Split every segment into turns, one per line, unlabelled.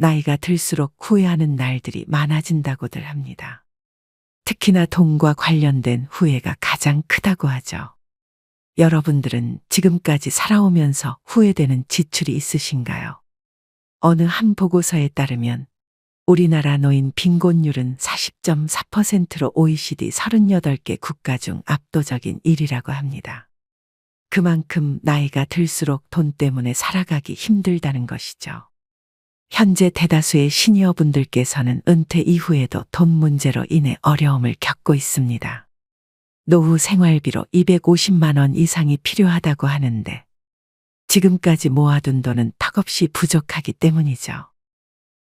나이가 들수록 후회하는 날들이 많아진다고들 합니다. 특히나 돈과 관련된 후회가 가장 크다고 하죠. 여러분들은 지금까지 살아오면서 후회되는 지출이 있으신가요? 어느 한 보고서에 따르면 우리나라 노인 빈곤율은 40.4%로 OECD 38개 국가 중 압도적인 1위라고 합니다. 그만큼 나이가 들수록 돈 때문에 살아가기 힘들다는 것이죠. 현재 대다수의 시니어분들께서는 은퇴 이후에도 돈 문제로 인해 어려움을 겪고 있습니다. 노후 생활비로 250만 원 이상이 필요하다고 하는데 지금까지 모아둔 돈은 턱없이 부족하기 때문이죠.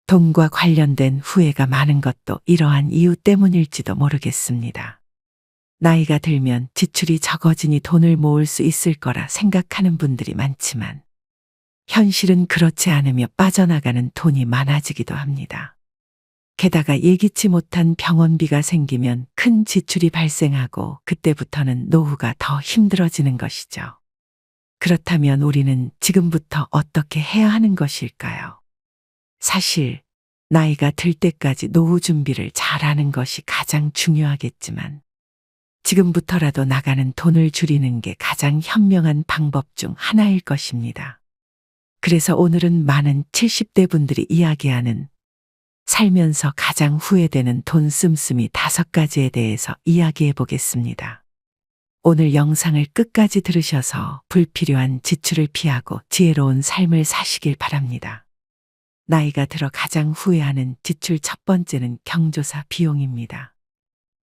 돈과 관련된 후회가 많은 것도 이러한 이유 때문일지도 모르겠습니다. 나이가 들면 지출이 적어지니 돈을 모을 수 있을 거라 생각하는 분들이 많지만 현실은 그렇지 않으며 빠져나가는 돈이 많아지기도 합니다. 게다가 예기치 못한 병원비가 생기면 큰 지출이 발생하고 그때부터는 노후가 더 힘들어지는 것이죠. 그렇다면 우리는 지금부터 어떻게 해야 하는 것일까요? 사실 나이가 들 때까지 노후 준비를 잘하는 것이 가장 중요하겠지만 지금부터라도 나가는 돈을 줄이는 게 가장 현명한 방법 중 하나일 것입니다. 그래서 오늘은 많은 70대 분들이 이야기하는 살면서 가장 후회되는 돈 씀씀이 5가지에 대해서 이야기해 보겠습니다. 오늘 영상을 끝까지 들으셔서 불필요한 지출을 피하고 지혜로운 삶을 사시길 바랍니다. 나이가 들어 가장 후회하는 지출 첫 번째는 경조사 비용입니다.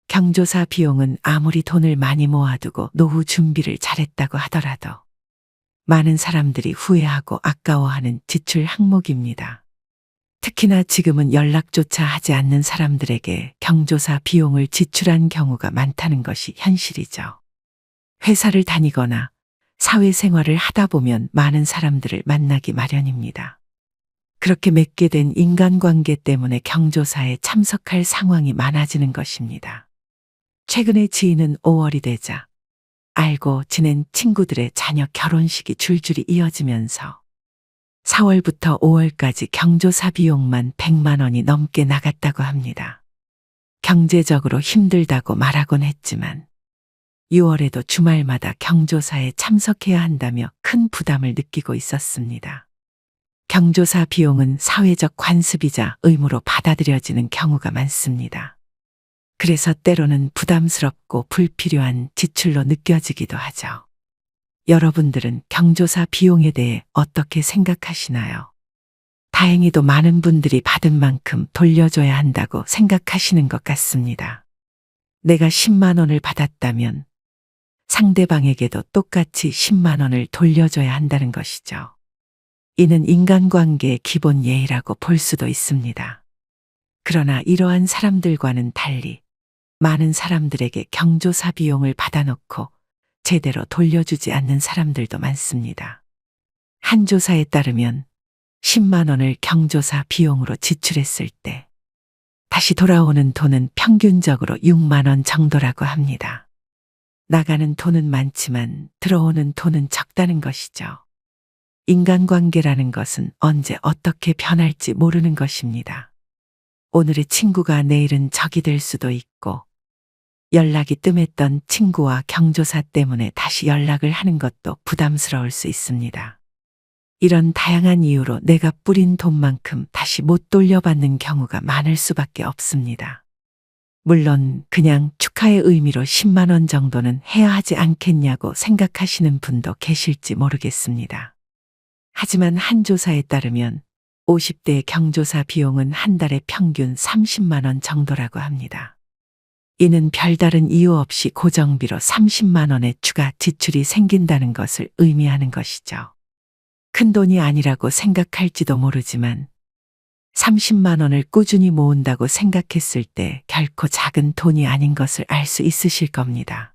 경조사 비용은 아무리 돈을 많이 모아두고 노후 준비를 잘했다고 하더라도 많은 사람들이 후회하고 아까워하는 지출 항목입니다. 특히나 지금은 연락조차 하지 않는 사람들에게 경조사 비용을 지출한 경우가 많다는 것이 현실이죠. 회사를 다니거나 사회생활을 하다 보면 많은 사람들을 만나기 마련입니다. 그렇게 맺게 된 인간관계 때문에 경조사에 참석할 상황이 많아지는 것입니다. 최근에 지인은 5월이 되자 알고 지낸 친구들의 자녀 결혼식이 줄줄이 이어지면서 4월부터 5월까지 경조사 비용만 100만 원이 넘게 나갔다고 합니다. 경제적으로 힘들다고 말하곤 했지만 6월에도 주말마다 경조사에 참석해야 한다며 큰 부담을 느끼고 있었습니다. 경조사 비용은 사회적 관습이자 의무로 받아들여지는 경우가 많습니다. 그래서 때로는 부담스럽고 불필요한 지출로 느껴지기도 하죠. 여러분들은 경조사 비용에 대해 어떻게 생각하시나요? 다행히도 많은 분들이 받은 만큼 돌려줘야 한다고 생각하시는 것 같습니다. 내가 10만 원을 받았다면 상대방에게도 똑같이 10만 원을 돌려줘야 한다는 것이죠. 이는 인간관계의 기본 예의라고 볼 수도 있습니다. 그러나 이러한 사람들과는 달리 많은 사람들에게 경조사 비용을 받아놓고 제대로 돌려주지 않는 사람들도 많습니다. 한 조사에 따르면 10만 원을 경조사 비용으로 지출했을 때 다시 돌아오는 돈은 평균적으로 6만 원 정도라고 합니다. 나가는 돈은 많지만 들어오는 돈은 적다는 것이죠. 인간관계라는 것은 언제 어떻게 변할지 모르는 것입니다. 오늘의 친구가 내일은 적이 될 수도 있고 연락이 뜸했던 친구와 경조사 때문에 다시 연락을 하는 것도 부담스러울 수 있습니다. 이런 다양한 이유로 내가 뿌린 돈만큼 다시 못 돌려받는 경우가 많을 수밖에 없습니다. 물론 그냥 축하의 의미로 10만 원 정도는 해야 하지 않겠냐고 생각하시는 분도 계실지 모르겠습니다. 하지만 한 조사에 따르면 50대 경조사 비용은 한 달에 평균 30만 원 정도라고 합니다. 이는 별다른 이유 없이 고정비로 30만 원의 추가 지출이 생긴다는 것을 의미하는 것이죠. 큰 돈이 아니라고 생각할지도 모르지만 30만 원을 꾸준히 모은다고 생각했을 때 결코 작은 돈이 아닌 것을 알 수 있으실 겁니다.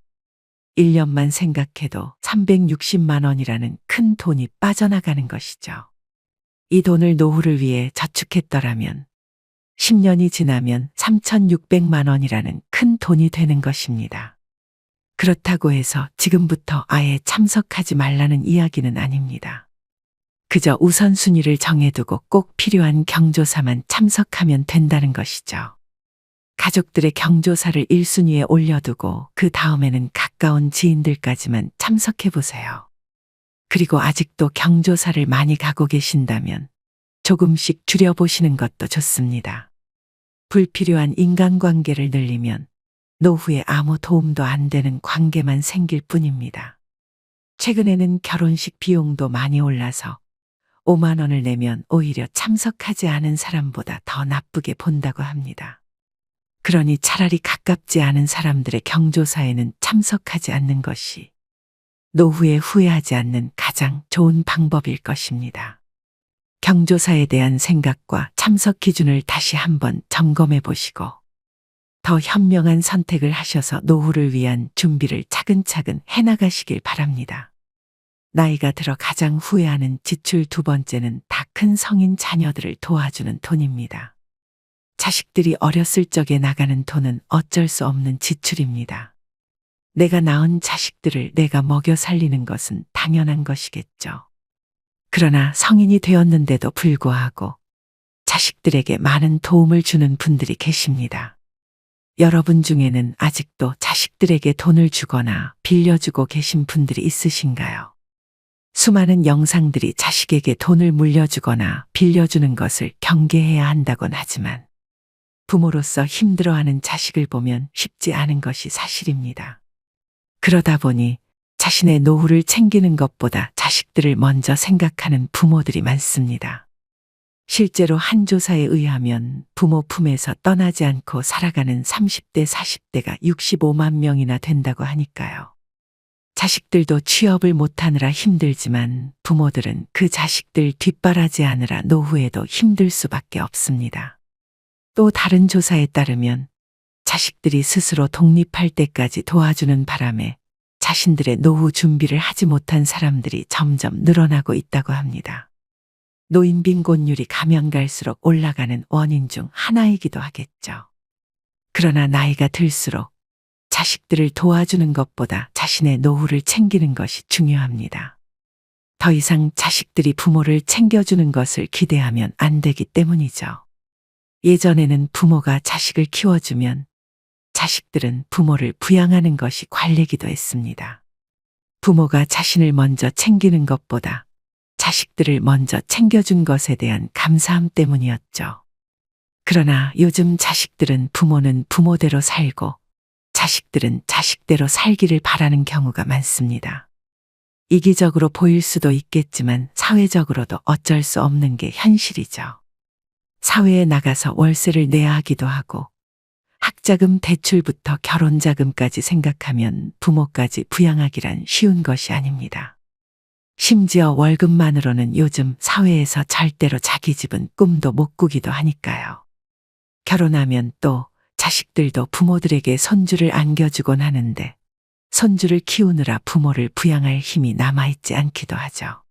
1년만 생각해도 360만 원이라는 큰 돈이 빠져나가는 것이죠. 이 돈을 노후를 위해 저축했더라면 10년이 지나면 3,600만 원이라는 큰 돈이 되는 것입니다. 그렇다고 해서 지금부터 아예 참석하지 말라는 이야기는 아닙니다. 그저 우선순위를 정해두고 꼭 필요한 경조사만 참석하면 된다는 것이죠. 가족들의 경조사를 1순위에 올려두고 그 다음에는 가까운 지인들까지만 참석해 보세요. 그리고 아직도 경조사를 많이 가고 계신다면 조금씩 줄여보시는 것도 좋습니다. 불필요한 인간관계를 늘리면 노후에 아무 도움도 안 되는 관계만 생길 뿐입니다. 최근에는 결혼식 비용도 많이 올라서 5만 원을 내면 오히려 참석하지 않은 사람보다 더 나쁘게 본다고 합니다. 그러니 차라리 가깝지 않은 사람들의 경조사에는 참석하지 않는 것이 노후에 후회하지 않는 가장 좋은 방법일 것입니다. 경조사에 대한 생각과 참석 기준을 다시 한번 점검해 보시고 더 현명한 선택을 하셔서 노후를 위한 준비를 차근차근 해나가시길 바랍니다. 나이가 들어 가장 후회하는 지출 두 번째는 다 큰 성인 자녀들을 도와주는 돈입니다. 자식들이 어렸을 적에 나가는 돈은 어쩔 수 없는 지출입니다. 내가 낳은 자식들을 내가 먹여 살리는 것은 당연한 것이겠죠. 그러나 성인이 되었는데도 불구하고 자식들에게 많은 도움을 주는 분들이 계십니다. 여러분 중에는 아직도 자식들에게 돈을 주거나 빌려주고 계신 분들이 있으신가요? 수많은 영상들이 자식에게 돈을 물려주거나 빌려주는 것을 경계해야 한다곤 하지만 부모로서 힘들어하는 자식을 보면 쉽지 않은 것이 사실입니다. 그러다 보니 자신의 노후를 챙기는 것보다 자식들을 먼저 생각하는 부모들이 많습니다. 실제로 한 조사에 의하면 부모 품에서 떠나지 않고 살아가는 30대, 40대가 65만 명이나 된다고 하니까요. 자식들도 취업을 못하느라 힘들지만 부모들은 그 자식들 뒷바라지하느라 노후에도 힘들 수밖에 없습니다. 또 다른 조사에 따르면 자식들이 스스로 독립할 때까지 도와주는 바람에 자신들의 노후 준비를 하지 못한 사람들이 점점 늘어나고 있다고 합니다. 노인 빈곤율이 가면 갈수록 올라가는 원인 중 하나이기도 하겠죠. 그러나 나이가 들수록 자식들을 도와주는 것보다 자신의 노후를 챙기는 것이 중요합니다. 더 이상 자식들이 부모를 챙겨주는 것을 기대하면 안 되기 때문이죠. 예전에는 부모가 자식을 키워주면 자식들은 부모를 부양하는 것이 관례기도 했습니다. 부모가 자신을 먼저 챙기는 것보다 자식들을 먼저 챙겨준 것에 대한 감사함 때문이었죠. 그러나 요즘 자식들은 부모는 부모대로 살고 자식들은 자식대로 살기를 바라는 경우가 많습니다. 이기적으로 보일 수도 있겠지만 사회적으로도 어쩔 수 없는 게 현실이죠. 사회에 나가서 월세를 내야 하기도 하고 학자금 대출부터 결혼자금까지 생각하면 부모까지 부양하기란 쉬운 것이 아닙니다. 심지어 월급만으로는 요즘 사회에서 절대로 자기 집은 꿈도 못 꾸기도 하니까요. 결혼하면 또 자식들도 부모들에게 손주를 안겨주곤 하는데 손주를 키우느라 부모를 부양할 힘이 남아있지 않기도 하죠.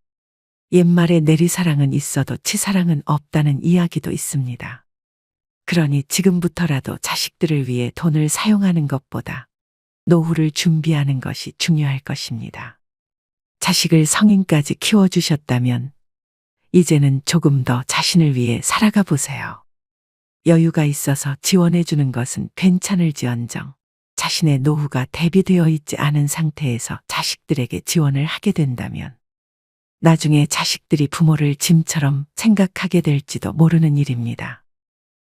옛말에 내리사랑은 있어도 치사랑은 없다는 이야기도 있습니다. 그러니 지금부터라도 자식들을 위해 돈을 사용하는 것보다 노후를 준비하는 것이 중요할 것입니다. 자식을 성인까지 키워주셨다면 이제는 조금 더 자신을 위해 살아가 보세요. 여유가 있어서 지원해 주는 것은 괜찮을지언정 자신의 노후가 대비되어 있지 않은 상태에서 자식들에게 지원을 하게 된다면 나중에 자식들이 부모를 짐처럼 생각하게 될지도 모르는 일입니다.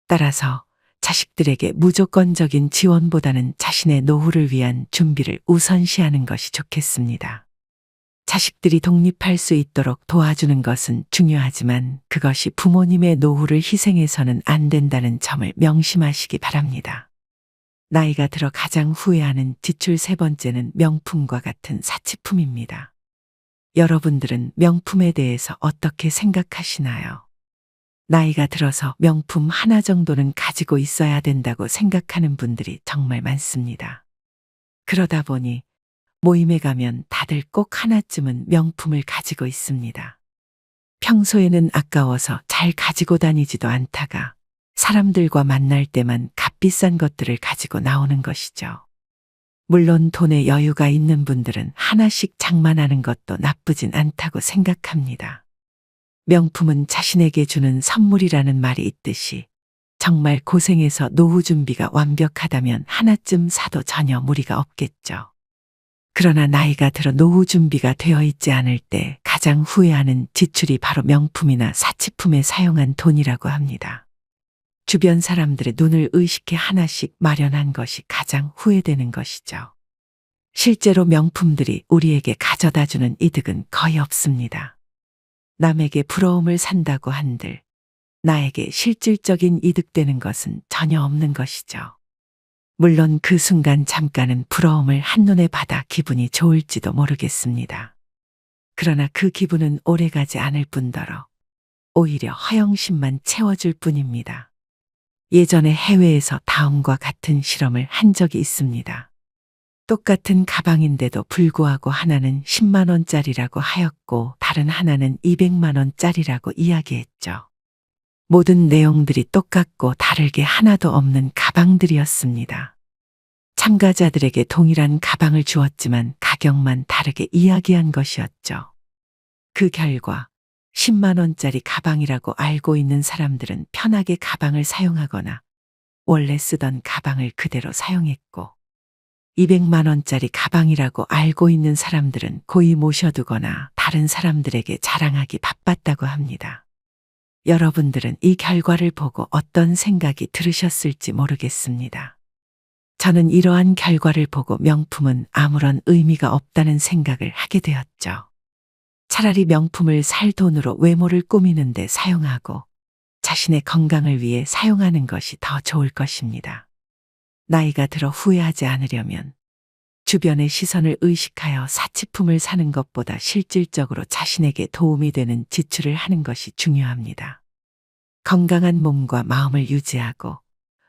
따라서 자식들에게 무조건적인 지원보다는 자신의 노후를 위한 준비를 우선시하는 것이 좋겠습니다. 자식들이 독립할 수 있도록 도와주는 것은 중요하지만 그것이 부모님의 노후를 희생해서는 안 된다는 점을 명심하시기 바랍니다. 나이가 들어 가장 후회하는 지출 세 번째는 명품과 같은 사치품입니다. 여러분들은 명품에 대해서 어떻게 생각하시나요? 나이가 들어서 명품 하나 정도는 가지고 있어야 된다고 생각하는 분들이 정말 많습니다. 그러다 보니 모임에 가면 다들 꼭 하나쯤은 명품을 가지고 있습니다. 평소에는 아까워서 잘 가지고 다니지도 않다가 사람들과 만날 때만 값비싼 것들을 가지고 나오는 것이죠. 물론 돈에 여유가 있는 분들은 하나씩 장만하는 것도 나쁘진 않다고 생각합니다. 명품은 자신에게 주는 선물이라는 말이 있듯이 정말 고생해서 노후 준비가 완벽하다면 하나쯤 사도 전혀 무리가 없겠죠. 그러나 나이가 들어 노후 준비가 되어 있지 않을 때 가장 후회하는 지출이 바로 명품이나 사치품에 사용한 돈이라고 합니다. 주변 사람들의 눈을 의식해 하나씩 마련한 것이 가장 후회되는 것이죠. 실제로 명품들이 우리에게 가져다 주는 이득은 거의 없습니다. 남에게 부러움을 산다고 한들 나에게 실질적인 이득되는 것은 전혀 없는 것이죠. 물론 그 순간 잠깐은 부러움을 한눈에 받아 기분이 좋을지도 모르겠습니다. 그러나 그 기분은 오래가지 않을 뿐더러 오히려 허영심만 채워줄 뿐입니다. 예전에 해외에서 다음과 같은 실험을 한 적이 있습니다. 똑같은 가방인데도 불구하고 하나는 10만 원짜리라고 하였고 다른 하나는 200만 원짜리라고 이야기했죠. 모든 내용들이 똑같고 다를 게 하나도 없는 가방들이었습니다. 참가자들에게 동일한 가방을 주었지만 가격만 다르게 이야기한 것이었죠. 그 결과 10만 원짜리 가방이라고 알고 있는 사람들은 편하게 가방을 사용하거나 원래 쓰던 가방을 그대로 사용했고 200만 원짜리 가방이라고 알고 있는 사람들은 고이 모셔두거나 다른 사람들에게 자랑하기 바빴다고 합니다. 여러분들은 이 결과를 보고 어떤 생각이 들으셨을지 모르겠습니다. 저는 이러한 결과를 보고 명품은 아무런 의미가 없다는 생각을 하게 되었죠. 차라리 명품을 살 돈으로 외모를 꾸미는 데 사용하고 자신의 건강을 위해 사용하는 것이 더 좋을 것입니다. 나이가 들어 후회하지 않으려면 주변의 시선을 의식하여 사치품을 사는 것보다 실질적으로 자신에게 도움이 되는 지출을 하는 것이 중요합니다. 건강한 몸과 마음을 유지하고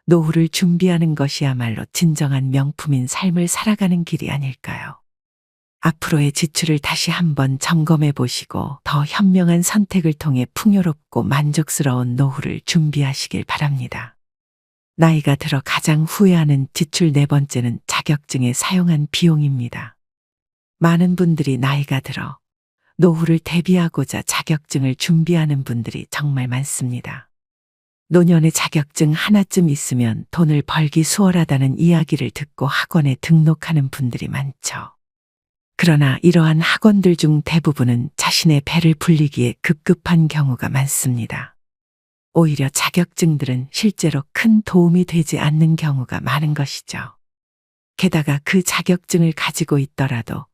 노후를 준비하는 것이야말로 진정한 명품인 삶을 살아가는 길이 아닐까요? 앞으로의 지출을 다시 한번 점검해 보시고 더 현명한 선택을 통해 풍요롭고 만족스러운 노후를 준비하시길 바랍니다. 나이가 들어 가장 후회하는 지출 네 번째는 자격증에 사용한 비용입니다. 많은 분들이 나이가 들어 노후를 대비하고자 자격증을 준비하는 분들이 정말 많습니다. 노년의 자격증 하나쯤 있으면 돈을 벌기 수월하다는 이야기를 듣고 학원에 등록하는 분들이 많죠. 그러나 이러한 학원들 중 대부분은 자신의 배를 불리기에 급급한 경우가 많습니다. 오히려 자격증들은 실제로 큰 도움이 되지 않는 경우가 많은 것이죠. 게다가 그 자격증을 가지고 있더라도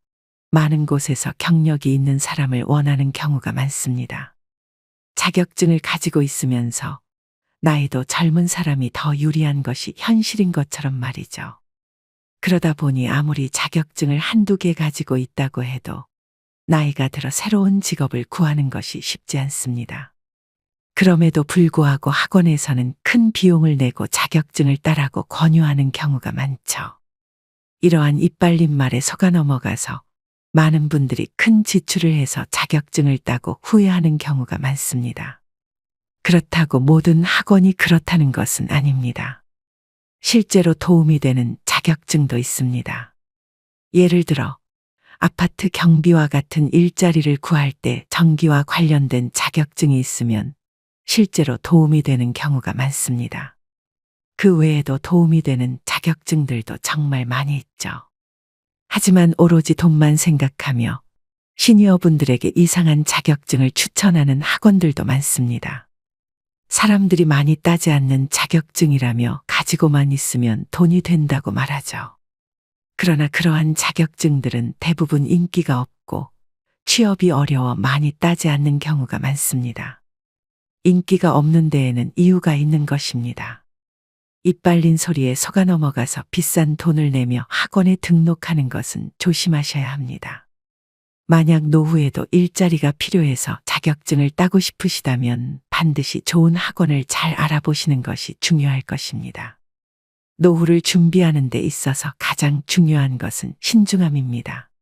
많은 곳에서 경력이 있는 사람을 원하는 경우가 많습니다. 자격증을 가지고 있으면서 나이도 젊은 사람이 더 유리한 것이 현실인 것처럼 말이죠. 그러다 보니 아무리 자격증을 한두 개 가지고 있다고 해도 나이가 들어 새로운 직업을 구하는 것이 쉽지 않습니다. 그럼에도 불구하고 학원에서는 큰 비용을 내고 자격증을 따라고 권유하는 경우가 많죠. 이러한 이빨린 말에 속아 넘어가서 많은 분들이 큰 지출을 해서 자격증을 따고 후회하는 경우가 많습니다. 그렇다고 모든 학원이 그렇다는 것은 아닙니다. 실제로 도움이 되는 자격증도 있습니다. 예를 들어 아파트 경비와 같은 일자리를 구할 때 전기와 관련된 자격증이 있으면 실제로 도움이 되는 경우가 많습니다. 그 외에도 도움이 되는 자격증들도 정말 많이 있죠. 하지만 오로지 돈만 생각하며 시니어분들에게 이상한 자격증을 추천하는 학원들도 많습니다. 사람들이 많이 따지 않는 자격증이라며 가지고만 있으면 돈이 된다고 말하죠. 그러나 그러한 자격증들은 대부분 인기가 없고 취업이 어려워 많이 따지 않는 경우가 많습니다. 인기가 없는 데에는 이유가 있는 것입니다. 이빨린 소리에 속아 넘어가서 비싼 돈을 내며 학원에 등록하는 것은 조심하셔야 합니다. 만약 노후에도 일자리가 필요해서 자격증을 따고 싶으시다면 반드시 좋은 학원을 잘 알아보시는 것이 중요할 것입니다. 노후를 준비하는 데 있어서 가장 중요한 것은 신중함입니다.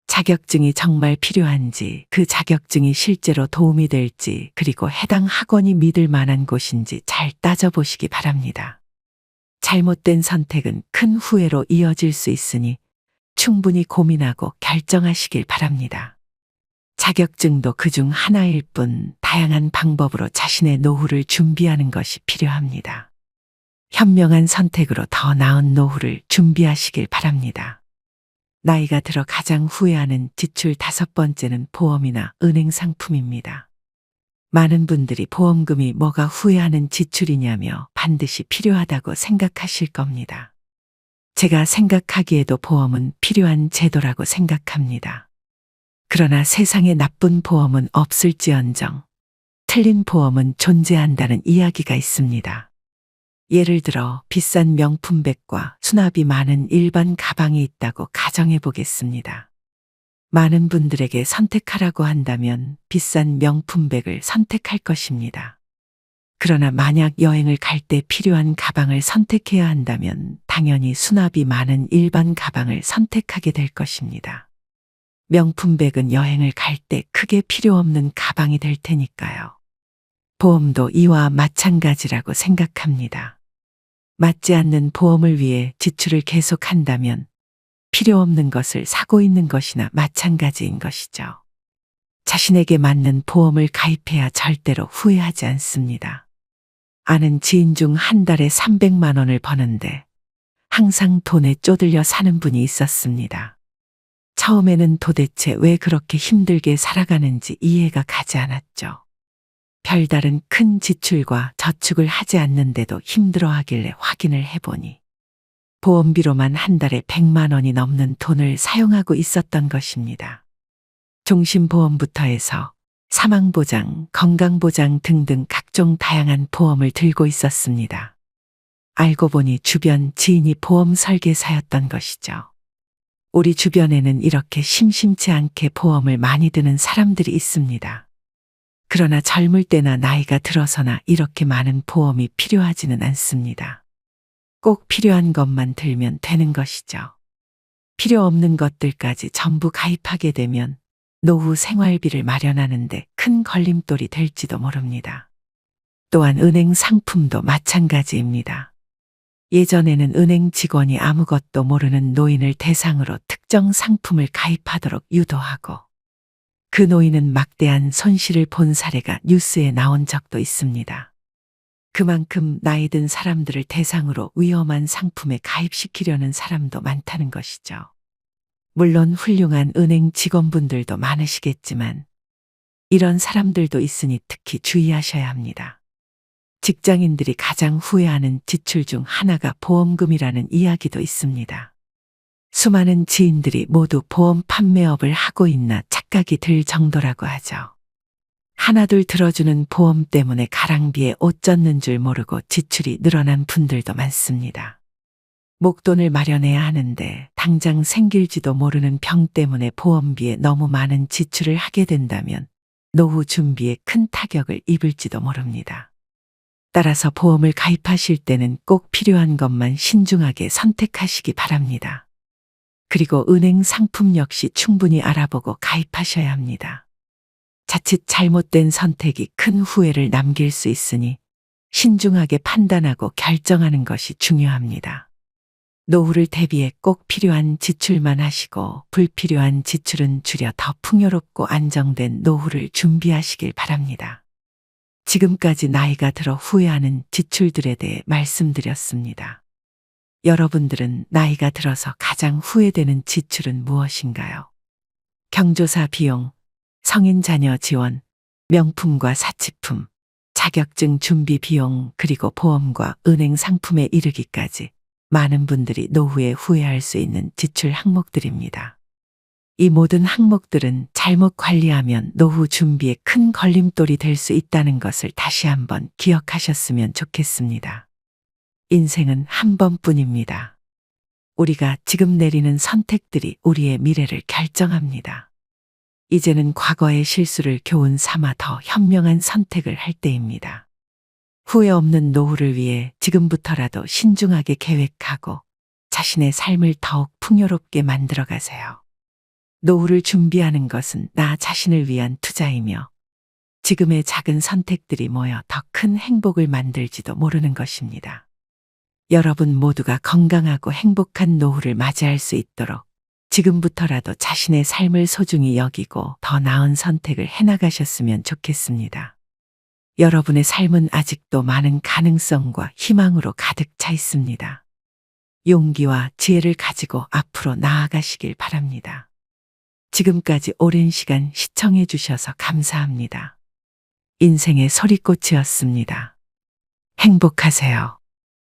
자격증이 정말 필요한지, 그 자격증이 실제로 도움이 될지, 그리고 해당 학원이 믿을 만한 곳인지 잘 따져보시기 바랍니다. 잘못된 선택은 큰 후회로 이어질 수 있으니 충분히 고민하고 결정하시길 바랍니다. 자격증도 그중 하나일 뿐 다양한 방법으로 자신의 노후를 준비하는 것이 필요합니다. 현명한 선택으로 더 나은 노후를 준비하시길 바랍니다. 나이가 들어 가장 후회하는 지출 5번째는 보험이나 은행 상품입니다. 많은 분들이 보험금이 뭐가 후회하는 지출이냐며 반드시 필요하다고 생각하실 겁니다. 제가 생각하기에도 보험은 필요한 제도라고 생각합니다. 그러나 세상에 나쁜 보험은 없을지언정 틀린 보험은 존재한다는 이야기가 있습니다. 예를 들어 비싼 명품백과 수납이 많은 일반 가방이 있다고 가정해 보겠습니다. 많은 분들에게 선택하라고 한다면 비싼 명품백을 선택할 것입니다. 그러나 만약 여행을 갈 때 필요한 가방을 선택해야 한다면 당연히 수납이 많은 일반 가방을 선택하게 될 것입니다. 명품백은 여행을 갈 때 크게 필요 없는 가방이 될 테니까요. 보험도 이와 마찬가지라고 생각합니다. 맞지 않는 보험을 위해 지출을 계속한다면 필요 없는 것을 사고 있는 것이나 마찬가지인 것이죠. 자신에게 맞는 보험을 가입해야 절대로 후회하지 않습니다. 아는 지인 중 한 달에 300만 원을 버는데 항상 돈에 쪼들려 사는 분이 있었습니다. 처음에는 도대체 왜 그렇게 힘들게 살아가는지 이해가 가지 않았죠. 별다른 큰 지출과 저축을 하지 않는데도 힘들어하길래 확인을 해보니 보험비로만 한 달에 100만 원이 넘는 돈을 사용하고 있었던 것입니다. 종신보험부터 해서 사망보장, 건강보장 등등 각종 다양한 보험을 들고 있었습니다. 알고 보니 주변 지인이 보험 설계사였던 것이죠. 우리 주변에는 이렇게 심심치 않게 보험을 많이 드는 사람들이 있습니다. 그러나 젊을 때나 나이가 들어서나 이렇게 많은 보험이 필요하지는 않습니다. 꼭 필요한 것만 들면 되는 것이죠. 필요 없는 것들까지 전부 가입하게 되면 노후 생활비를 마련하는데 큰 걸림돌이 될지도 모릅니다. 또한 은행 상품도 마찬가지입니다. 예전에는 은행 직원이 아무것도 모르는 노인을 대상으로 특정 상품을 가입하도록 유도하고 그 노인은 막대한 손실을 본 사례가 뉴스에 나온 적도 있습니다. 그만큼 나이 든 사람들을 대상으로 위험한 상품에 가입시키려는 사람도 많다는 것이죠. 물론 훌륭한 은행 직원분들도 많으시겠지만 이런 사람들도 있으니 특히 주의하셔야 합니다. 직장인들이 가장 후회하는 지출 중 하나가 보험금이라는 이야기도 있습니다. 수많은 지인들이 모두 보험 판매업을 하고 있나 착각이 들 정도라고 하죠. 하나둘 들어주는 보험 때문에 가랑비에 옷 젖는 줄 모르고 지출이 늘어난 분들도 많습니다. 목돈을 마련해야 하는데 당장 생길지도 모르는 병 때문에 보험비에 너무 많은 지출을 하게 된다면 노후 준비에 큰 타격을 입을지도 모릅니다. 따라서 보험을 가입하실 때는 꼭 필요한 것만 신중하게 선택하시기 바랍니다. 그리고 은행 상품 역시 충분히 알아보고 가입하셔야 합니다. 자칫 잘못된 선택이 큰 후회를 남길 수 있으니 신중하게 판단하고 결정하는 것이 중요합니다. 노후를 대비해 꼭 필요한 지출만 하시고 불필요한 지출은 줄여 더 풍요롭고 안정된 노후를 준비하시길 바랍니다. 지금까지 나이가 들어 후회하는 지출들에 대해 말씀드렸습니다. 여러분들은 나이가 들어서 가장 후회되는 지출은 무엇인가요? 경조사 비용, 성인 자녀 지원, 명품과 사치품, 자격증 준비 비용, 그리고 보험과 은행 상품에 이르기까지 많은 분들이 노후에 후회할 수 있는 지출 항목들입니다. 이 모든 항목들은 잘못 관리하면 노후 준비에 큰 걸림돌이 될 수 있다는 것을 다시 한번 기억하셨으면 좋겠습니다. 인생은 한 번뿐입니다. 우리가 지금 내리는 선택들이 우리의 미래를 결정합니다. 이제는 과거의 실수를 교훈 삼아 더 현명한 선택을 할 때입니다. 후회 없는 노후를 위해 지금부터라도 신중하게 계획하고 자신의 삶을 더욱 풍요롭게 만들어 가세요. 노후를 준비하는 것은 나 자신을 위한 투자이며 지금의 작은 선택들이 모여 더 큰 행복을 만들지도 모르는 것입니다. 여러분 모두가 건강하고 행복한 노후를 맞이할 수 있도록 지금부터라도 자신의 삶을 소중히 여기고 더 나은 선택을 해나가셨으면 좋겠습니다. 여러분의 삶은 아직도 많은 가능성과 희망으로 가득 차 있습니다. 용기와 지혜를 가지고 앞으로 나아가시길 바랍니다. 지금까지 오랜 시간 시청해 주셔서 감사합니다. 인생의 소리꽃이었습니다. 행복하세요.